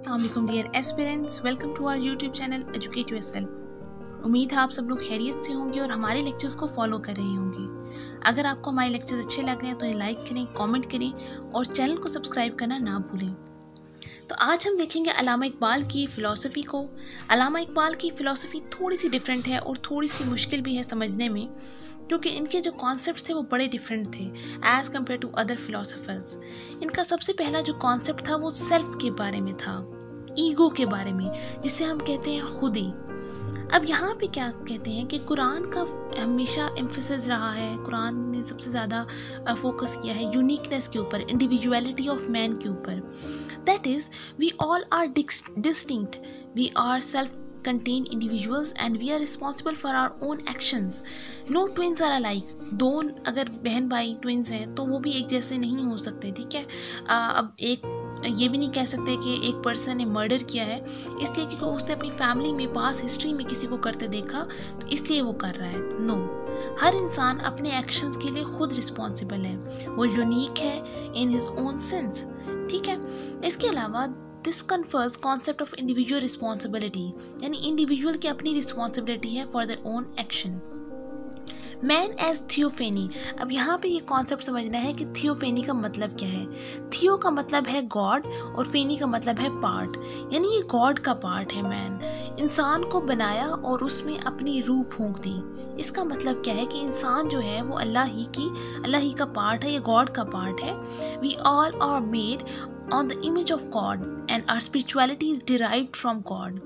अस्सलाम dear aspirants, welcome to our YouTube channel educate yourself. उम्मीद है आप सब लोग खैरियत से होंगे और हमारे लेक्चर्स को फॉलो कर रहे होंगे। अगर आपको हमारे लेक्चर्स अच्छे लग रहे हैं तो इन्हें लाइक करें, कमेंट करें और चैनल को सब्सक्राइब करना ना भूलें। तो आज हम देखेंगे अल्लामा इकबाल की फ़िलॉसफ़ी को। अल्लामा इकबाल की फ़िलॉसफ़ी थोड़ी सी डिफरेंट है और थोड़ी सी मुश्किल भी है समझने में, क्योंकि इनके जो कॉन्सेप्ट्स थे वो बड़े डिफरेंट थे as compared to other philosophers. इनका सबसे पहला जो कॉन्सेप्ट था वो सेल्फ के बारे में था, ईगो के बारे में, जिसे हम कहते हैं खुदी। अब यहाँ पे क्या कहते हैं कि कुरान का हमेशा एम्फेसिस रहा है, कुरान ने सबसे ज़्यादा फोकस किया है यूनिकनेस के ऊपर, इंडिविजुअलिटी ऑफ मैन के ऊपर। That is we all are distinct, we are self contain individuals and we are responsible for our own actions. No twins are alike. दो अगर बहन भाई ट्विंस हैं तो वो भी एक जैसे नहीं हो सकते, ठीक है। अब एक ये भी नहीं कह सकते कि एक पर्सन ने मर्डर किया है इसलिए क्योंकि उसने अपनी फैमिली में पास हिस्ट्री में किसी को करते देखा तो इसलिए वो कर रहा है। नो, हर इंसान अपने एक्शंस के लिए खुद रिस्पॉन्सिबल है, वो यूनिक है इन हिज ओन सेंस, ठीक है। इसके अलावा this confers concept of individual responsibility, यानी इंडिविजुअल की अपनी रिस्पॉन्सिबिलिटी है for their own action. Man as theophany. अब यहाँ पे ये कॉन्सेप्ट समझना है कि थियोफेनी का मतलब क्या है। थियो का मतलब है गॉड और फेनी का मतलब है पार्ट, यानी ये गॉड का पार्ट है। मैन इंसान को बनाया और उसमें अपनी रूह फूंक दी। इसका मतलब क्या है कि इंसान जो है वो अल्लाह ही का पार्ट है, ये गॉड का पार्ट है। We all are made on the image of God and our spirituality is derived from God.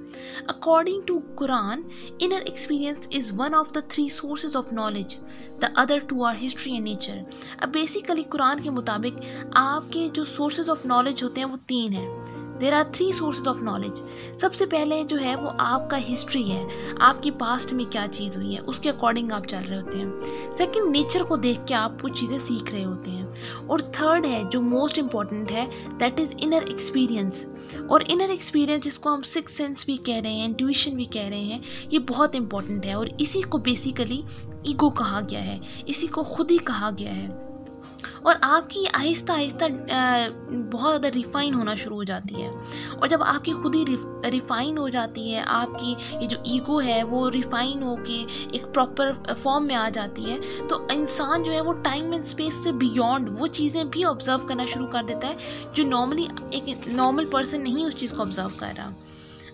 According to Quran, inner experience is one of the three sources of knowledge. The other two are history and nature. अब basically Quran के मुताबिक आपके जो sources of knowledge होते हैं वो तीन हैं। There are three sources of knowledge. सबसे पहले जो है वो आपका हिस्ट्री है, आपकी पास्ट में क्या चीज़ हुई है उसके अकॉर्डिंग आप चल रहे होते हैं। सेकंड, नेचर को देख के आप कुछ चीज़ें सीख रहे होते हैं। और थर्ड है जो मोस्ट इम्पॉर्टेंट है, दैट इज़ इनर एक्सपीरियंस। और इनर एक्सपीरियंस जिसको हम सिक्स सेंस भी कह रहे हैं, इंट्यूशन भी कह रहे हैं, ये बहुत इंपॉर्टेंट है और इसी को बेसिकली ईगो कहा गया है, इसी को खुद ही कहा गया है। और आपकी आहिस्ता आहिस्ता बहुत ज़्यादा रिफ़ाइन होना शुरू हो जाती है। और जब आपकी खुद ही रिफ़ाइन हो जाती है, आपकी ये जो ईगो है वो रिफ़ाइन हो के एक प्रॉपर फॉर्म में आ जाती है, तो इंसान जो है वो टाइम एंड स्पेस से बियॉन्ड वो चीज़ें भी ऑब्ज़र्व करना शुरू कर देता है जो नॉर्मली एक नॉर्मल पर्सन नहीं उस चीज़ को ऑब्ज़र्व कर रहा।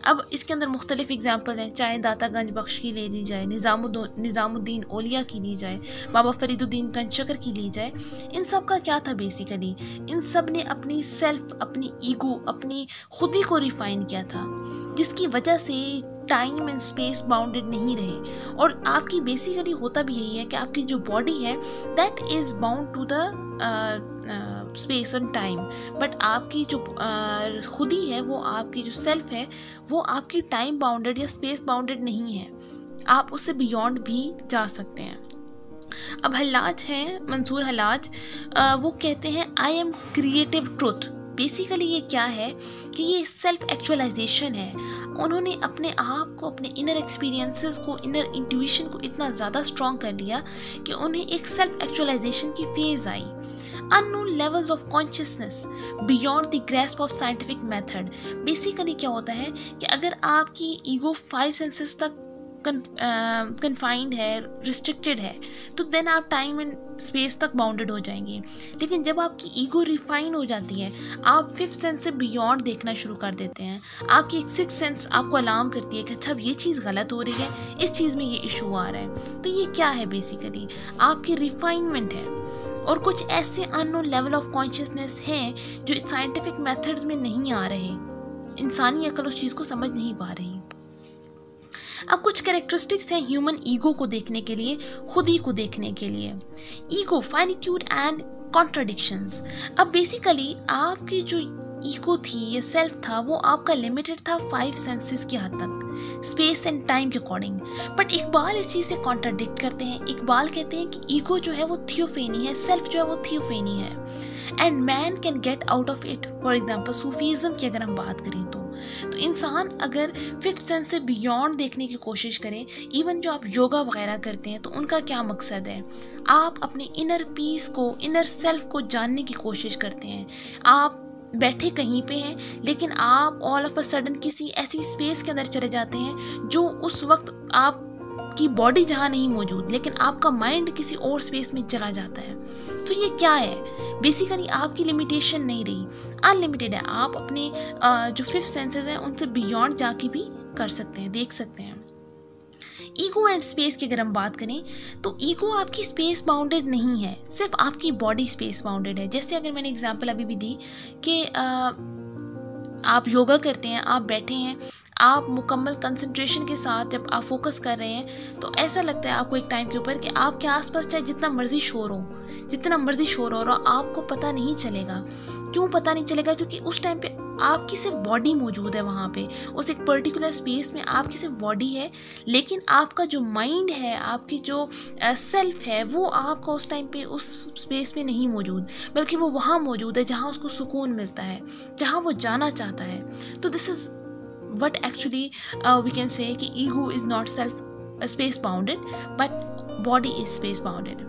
अब इसके अंदर मुख्तलिफ एग्जाम्पल हैं, चाहे दाता गंज बख्श की ले ली जाए, निज़ामुद्दीन औलिया की ली जाए, बाबा फरीदुद्दीन कंचकर की ली जाए। इन सब का क्या था बेसिकली, इन सब ने अपनी सेल्फ, अपनी ईगो, अपनी खुदी को रिफ़ाइन किया था, जिसकी वजह से टाइम एंड स्पेस बाउंडेड नहीं रहे। और आपकी बेसिकली होता भी यही है कि आपकी जो बॉडी है that is bound to the space and time, but आपकी जो खुदी है, वो आपकी जो सेल्फ है, वो आपकी टाइम बाउंडेड या स्पेस बाउंडेड नहीं है, आप उससे बियॉन्ड भी जा सकते हैं। अब हल्लाज हैं, मंसूर हल्लाज, वो कहते हैं I am creative truth. Basically ये क्या है कि ये सेल्फ एक्चुअलाइजेशन है। उन्होंने अपने आप को, अपने इनर एक्सपीरियंसेस को, इनर इंट्यूशन को इतना ज़्यादा स्ट्रॉन्ग कर लिया कि उन्हें एक सेल्फ एक्चुअलाइजेशन की phase I. Unknown levels of consciousness beyond the grasp of scientific method. Basically क्या होता है कि अगर आपकी ईगो 5 सेंसेस तक कन्फाइंड है, रिस्ट्रिक्टेड है, तो देन आप टाइम एंड स्पेस तक बाउंडेड हो जाएंगे। लेकिन जब आपकी ईगो रिफाइन हो जाती है, आप 5th सेंस से बियॉन्ड देखना शुरू कर देते हैं। आपकी एक 6th सेंस आपको अलार्म करती है कि अच्छा अब ये चीज़ गलत हो रही है, इस चीज़ में ये इशू आ रहा है। तो ये क्या है बेसिकली, आपकी रिफाइनमेंट है। और कुछ ऐसे अननोन लेवल ऑफ कॉन्शियसनेस हैं जो साइंटिफिक मेथड्स में नहीं आ रहे, इंसानी अकल उस चीज़ को समझ नहीं पा रही। अब कुछ कैरेक्टरिस्टिक्स हैं ह्यूमन ईगो को देखने के लिए, खुद ही को देखने के लिए। Ego, finitude and contradictions. अब बेसिकली आपकी जो ईगो थी, ये सेल्फ था, वो आपका लिमिटेड था 5 सेंसेस की हद तक, स्पेस एंड टाइम के अकॉर्डिंग। बट इकबाल इस चीज़ से कॉन्ट्राडिक्ट करते हैं। इकबाल कहते हैं कि ईगो जो है वो थियोफेनी है, सेल्फ जो है वो थियोफेनी है, and man can get out of it. For example Sufism की अगर हम बात करें तो इंसान अगर 5th सेंस से बियॉन्ड देखने की कोशिश करें, इवन जो आप योगा वगैरह करते हैं तो उनका क्या मकसद है, आप अपने इनर पीस को, इनर सेल्फ को जानने की कोशिश करते हैं। आप बैठे कहीं पे हैं, लेकिन आप ऑल ऑफ अ सडन किसी ऐसी स्पेस के अंदर चले जाते हैं जो उस वक्त आपकी बॉडी जहाँ नहीं मौजूद, लेकिन आपका माइंड किसी और स्पेस में चला जाता है। तो ये क्या है? बेसिकली आपकी लिमिटेशन नहीं रही, अनलिमिटेड है। आप अपने जो फिफ्थ सेंसेस हैं उनसे बियॉन्ड जाके भी कर सकते हैं, देख सकते हैं। ईगो एंड स्पेस की अगर हम बात करें तो ईगो आपकी स्पेस बाउंडेड नहीं है, सिर्फ आपकी बॉडी स्पेस बाउंडेड है। जैसे अगर मैंने एग्जांपल अभी भी दी कि आप योगा करते हैं, आप बैठे हैं, आप मुकम्मल कंसंट्रेशन के साथ जब आप फोकस कर रहे हैं तो ऐसा लगता है आपको एक टाइम के ऊपर कि आपके आसपास चाहे जितना मर्जी शोर हो रहा, आपको पता नहीं चलेगा। क्यों पता नहीं चलेगा? क्योंकि उस टाइम पे आपकी सिर्फ बॉडी मौजूद है वहाँ पे, उस एक पर्टिकुलर स्पेस में आपकी सिर्फ बॉडी है, लेकिन आपका जो माइंड है, आपकी जो सेल्फ है, वो आपका उस टाइम पे उस स्पेस में नहीं मौजूद, बल्कि वो वहाँ मौजूद है जहाँ उसको सुकून मिलता है, जहाँ वो जाना चाहता है। तो this is what actually we can say कि ego is not self space bounded but body is space bounded।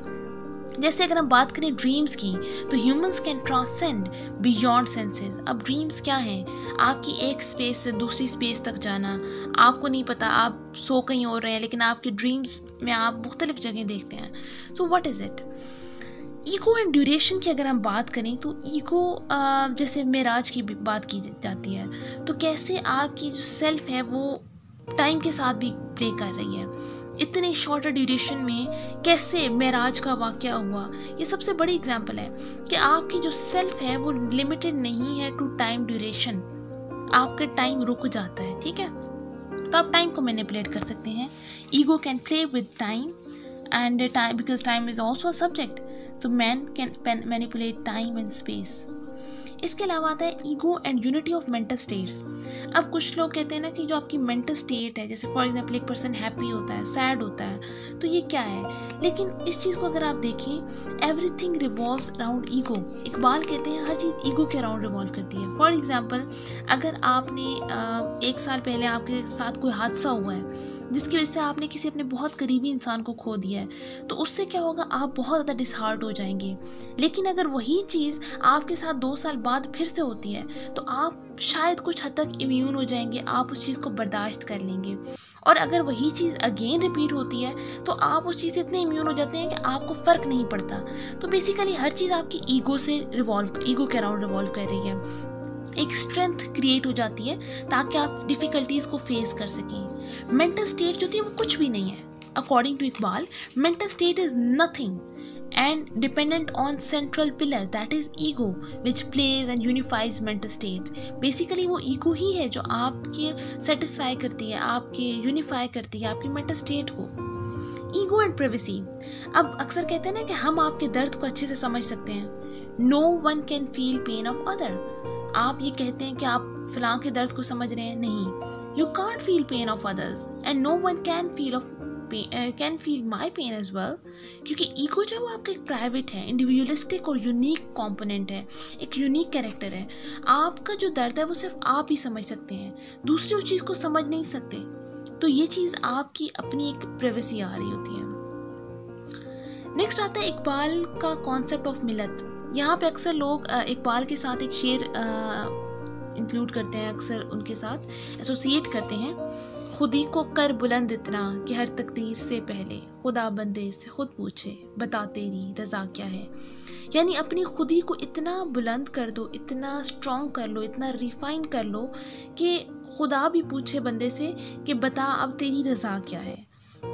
जैसे अगर हम बात करें ड्रीम्स की तो humans can transcend beyond senses. अब ड्रीम्स क्या हैं? आपकी एक स्पेस से दूसरी स्पेस तक जाना, आपको नहीं पता, आप सो कहीं और रहे हैं, लेकिन आपके ड्रीम्स में आप मुख्तलिफ जगह देखते हैं। So what is it? Ego and duration की अगर हम बात करें तो ईगो जैसे मेराज की बात की जाती है, तो कैसे आपकी जो सेल्फ है वो टाइम के साथ भी प्ले कर रही है। इतने शॉर्टर ड्यूरेशन में कैसे मेराज का वाक़या हुआ, ये सबसे बड़ी एग्जांपल है कि आपकी जो सेल्फ है वो लिमिटेड नहीं है टू टाइम ड्यूरेशन। आपका टाइम रुक जाता है, ठीक है? तो आप टाइम को मैनिपुलेट कर सकते हैं। Ego can play with time and time because time is also a subject, so man can manipulate time and space। इसके अलावा आता है ego and unity of mental states. अब कुछ लोग कहते हैं ना कि जो आपकी मेंटल स्टेट है, जैसे फॉर एग्जांपल एक पर्सन हैप्पी होता है, सैड होता है, तो ये क्या है? लेकिन इस चीज़ को अगर आप देखें, everything revolves around ego. Iqbal कहते हैं हर चीज़ ईगो के अराउंड रिवॉल्व करती है। फॉर एग्जांपल अगर आपने 1 साल पहले आपके साथ कोई हादसा हुआ है जिसकी वजह से आपने किसी अपने बहुत करीबी इंसान को खो दिया है, तो उससे क्या होगा? आप बहुत ज़्यादा डिसहार्ट हो जाएंगे। लेकिन अगर वही चीज़ आपके साथ 2 साल बाद फिर से होती है तो आप शायद कुछ हद तक इम्यून हो जाएंगे, आप उस चीज़ को बर्दाश्त कर लेंगे। और अगर वही चीज़ अगेन रिपीट होती है तो आप उस चीज़ से इतने इम्यून हो जाते हैं कि आपको फ़र्क नहीं पड़ता। तो बेसिकली हर चीज़ आपकी ईगो के अराउंड रिवॉल्व कर रही है। एक स्ट्रेंथ क्रिएट हो जाती है ताकि आप डिफ़िकल्टीज़ को फेस कर सकें। मेंटल स्टेट जो थी वो कुछ भी नहीं है। According to Iqbal, mental state is nothing and dependent on central pillar that is ego which plays and unifies mental state। Basically वो ईगो ही है जो आपके सेटिस्फाई करती है, आपके यूनिफाई करती है आपकी मेंटल स्टेट को। Ego and privacy. अब अक्सर कहते हैं ना कि हम आपके दर्द को अच्छे से समझ सकते हैं। No one can feel pain of other. आप ये कहते हैं कि आप फलां के दर्द को समझ रहे हैं, नहीं, you can't feel pain of others and no one can feel my pain as well. क्योंकि ईगो जो है वो आपका एक प्राइवेट है, इंडिविजुअलिस्टिक और यूनिक कंपोनेंट है, एक यूनिक कैरेक्टर है। आपका जो दर्द है वो सिर्फ आप ही समझ सकते हैं, दूसरे उस चीज़ को समझ नहीं सकते। तो ये चीज़ आपकी अपनी एक प्राइवेसी आ रही होती है। नेक्स्ट आता है इकबाल का कॉन्सेप्ट ऑफ मिलत। यहाँ पे अक्सर लोग इकबाल के साथ एक शेर इंक्लूड करते हैं, अक्सर उनके साथ एसोसिएट करते हैं। खुदी को कर बुलंद इतना कि हर तकदीर से पहले खुदा बंदे से खुद पूछे बता तेरी रज़ा क्या है। यानी अपनी खुदी को इतना बुलंद कर दो, इतना स्ट्रॉन्ग कर लो, इतना रिफाइन कर लो कि खुदा भी पूछे बंदे से कि बता अब तेरी रज़ा क्या है।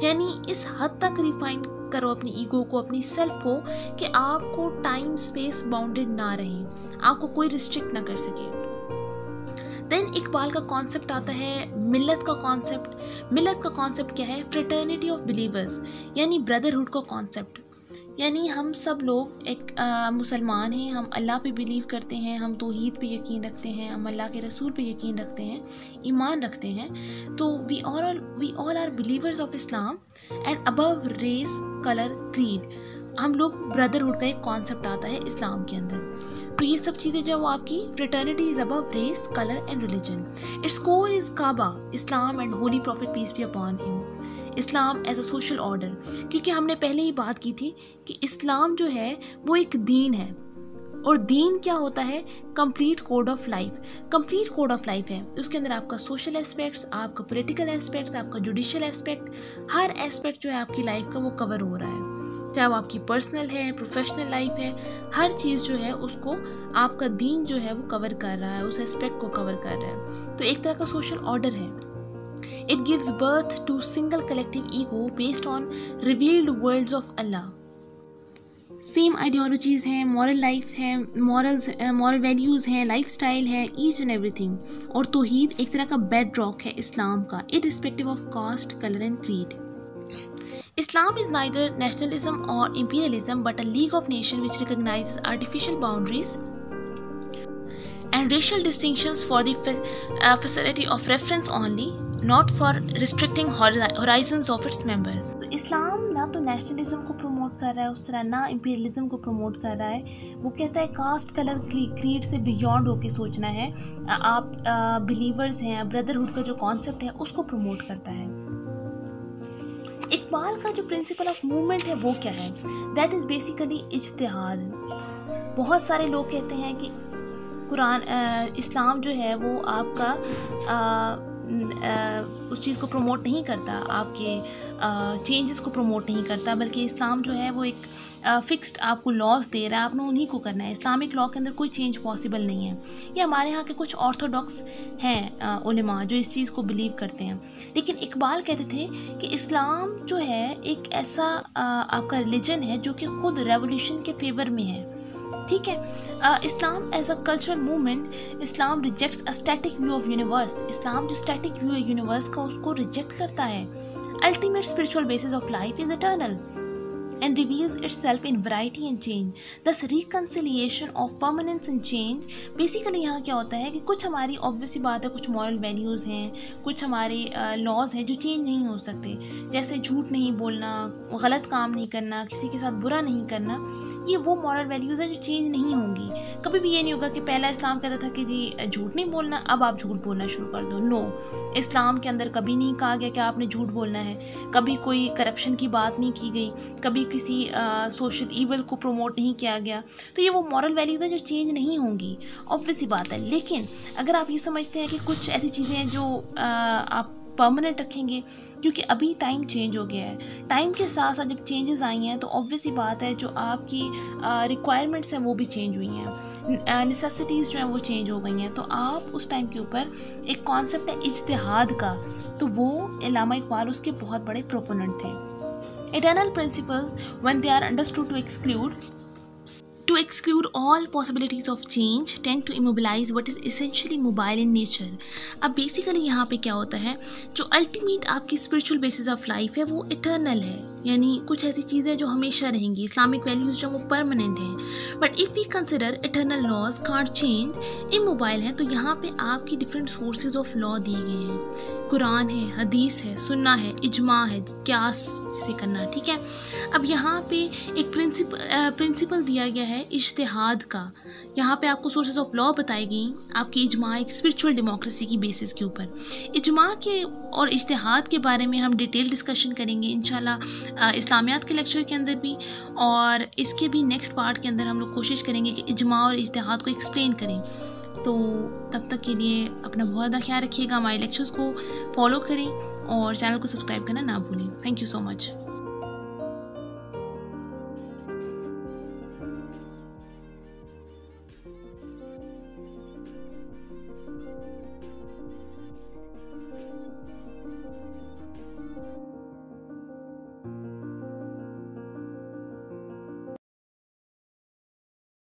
यानी इस हद तक रिफाइन करो अपनी ईगो को, अपनी सेल्फ को, कि आपको टाइम स्पेस बाउंडेड ना रहे, आपको कोई रिस्ट्रिक्ट ना कर सके। देन इकबाल का कॉन्सेप्ट आता है मिल्लत का कॉन्सेप्ट। मिल्लत का कॉन्सेप्ट क्या है? फ्रेटर्निटी ऑफ बिलीवर्स, यानी ब्रदरहुड का कॉन्सेप्ट। यानी हम सब लोग एक मुसलमान हैं, हम अल्लाह पे बिलीव करते हैं, हम तौहीद पे यकीन रखते हैं, हम अल्लाह के रसूल पे यकीन रखते हैं, ईमान रखते हैं। तो we all are believers of Islam and above race colour creed. हम लोग ब्रदरहुड का एक कॉन्सेप्ट आता है इस्लाम के अंदर। तो ये सब चीज़ें जो है वो आपकी fraternity is above race colour and religion. Its core is Kaaba, Islam and holy prophet peace be upon him. Islam as a social order, क्योंकि हमने पहले ही बात की थी कि इस्लाम जो है वो एक दीन है, और दीन क्या होता है? Complete code of life. Complete code of life है, उसके अंदर आपका सोशल एस्पेक्ट्स, आपका पॉलिटिकल एस्पेक्ट्स, आपका जुडिशियल एस्पेक्ट, हर एस्पेक्ट जो है आपकी लाइफ का वो कवर हो रहा है, चाहे वो आपकी पर्सनल है, प्रोफेशनल लाइफ है, हर चीज़ जो है उसको आपका दीन जो है वो कवर कर रहा है, उस एस्पेक्ट को कवर कर रहा है। तो एक तरह का सोशल ऑर्डर है। It gives birth to single collective ego based on revealed words of Allah. Same ideologies हैं, मॉरल लाइफ है, मॉरल वैल्यूज़ हैं, लाइफ स्टाइल है, ईच एंड एवरीथिंग। और तौहीद एक तरह का बेड रॉक है इस्लाम का, irrespective of caste, colour and creed. Islam is neither nationalism or imperialism but a league of nations which recognizes artificial boundaries and racial distinctions for the facility of reference only, not for restricting horizons of its member. तो इस्लाम ना तो nationalism को promote कर रहा है उस तरह, ना इंपीरियलिज्म को प्रमोट कर रहा है। वो कहता है कास्ट, कलर, क्रीड से बियॉन्ड होके सोचना है। आप बिलीवर्स हैं, ब्रदरहुड का जो कॉन्सेप्ट है उसको प्रमोट करता है। इकबाल का जो प्रिंसिपल ऑफ मूवमेंट है वो क्या है? दैट इज़ बेसिकली इज्तिहाद। बहुत सारे लोग कहते हैं कि कुरान इस्लाम जो है वो आपका उस चीज़ को प्रमोट नहीं करता, आपके चेंजेस को प्रमोट नहीं करता, बल्कि इस्लाम जो है वो एक फिक्स्ड आपको लॉज दे रहा है, आपने उन्हीं को करना है। इस्लामिक लॉ के अंदर कोई चेंज पॉसिबल नहीं है। ये हमारे यहाँ के कुछ ऑर्थोडॉक्स हैं उलेमा जो इस चीज़ को बिलीव करते हैं। लेकिन इकबाल कहते थे कि इस्लाम जो है एक ऐसा आपका रिलीजन है जो कि खुद रेवोल्यूशन के फेवर में है। ठीक है, Islam as a cultural movement, Islam rejects a static view of universe. Islam जो स्टैटिक व्यू है यूनिवर्स का उसको रिजेक्ट करता है। Ultimate spiritual basis of life is eternal and reveals itself in variety and change. Thus reconciliation of permanence and change. Basically यहाँ क्या होता है कि कुछ हमारी obvious बात है, कुछ moral values हैं, कुछ हमारे laws हैं जो change नहीं हो सकते, जैसे झूठ नहीं बोलना, गलत काम नहीं करना, किसी के साथ बुरा नहीं करना। ये वो moral values हैं जो change नहीं होंगी। कभी भी ये नहीं होगा कि पहला इस्लाम कहता था कि जी झूठ नहीं बोलना, अब आप झूठ बोलना शुरू कर दो। नो, इस्लाम के अंदर कभी नहीं कहा गया कि आपने झूठ बोलना है, कभी कोई करप्शन की बात नहीं की गई, कभी किसी सोशल ईवल को प्रमोट नहीं किया गया। तो ये वो मॉरल वैल्यूज है जो चेंज नहीं होंगी, ऑब्वियस ही बात है। लेकिन अगर आप ये समझते हैं कि कुछ ऐसी चीज़ें हैं जो आप परमानेंट रखेंगे, क्योंकि अभी टाइम चेंज हो गया है, टाइम के साथ साथ जब चेंजेस आई हैं तो ऑब्वियस ही बात है जो आपकी रिक्वायरमेंट्स हैं वो भी चेंज हुई हैं, नेसेसिटीज़ जो हैं वो चेंज हो गई हैं। तो आप उस टाइम के ऊपर एक कॉन्सेप्ट है इज्तिहाद का, तो वो अल्लामा इकबाल उसके बहुत बड़े प्रोपोनेंट थे। Eternal principles, when they are understood to exclude all possibilities of change, tend to immobilize what is essentially mobile in nature. अब बेसिकली यहाँ पे क्या होता है, जो अल्टीमेट आपकी स्पिरिचुअल बेसिस ऑफ लाइफ है वो इटर्नल है, यानी कुछ ऐसी चीज़ें जो हमेशा रहेंगी। इस्लामिक वैल्यूज़ जो वो परमानेंट हैं। But if we consider eternal laws can't change, immobile हैं, तो यहाँ पे आपकी डिफरेंट सोर्सेज ऑफ लॉ दिए गए हैं। कुरान है, हदीस है, सुन्ना है, इजमा है, क्यास से करना। ठीक है, अब यहाँ पे एक प्रिंसिपल दिया गया है इज्तिहाद का। यहाँ पे आपको सोर्सेज ऑफ लॉ बताई गई, आपकी इजमा एक स्पिरिचुअल डेमोक्रेसी की बेसिस के ऊपर। इजमा के और इज्तिहाद के बारे में हम डिटेल डिस्कशन करेंगे इंशाल्लाह इस्लामियात के लेक्चर के अंदर भी, और इसके भी नेक्स्ट पार्ट के अंदर हम लोग कोशिश करेंगे कि इजमा और इज्तिहाद को एक्सप्लेन करें। तो तब तक के लिए अपना बहुत ज़्यादा ख्याल रखिएगा, हमारे लेक्चर्स को फॉलो करें और चैनल को सब्सक्राइब करना ना भूलें। Thank you so much.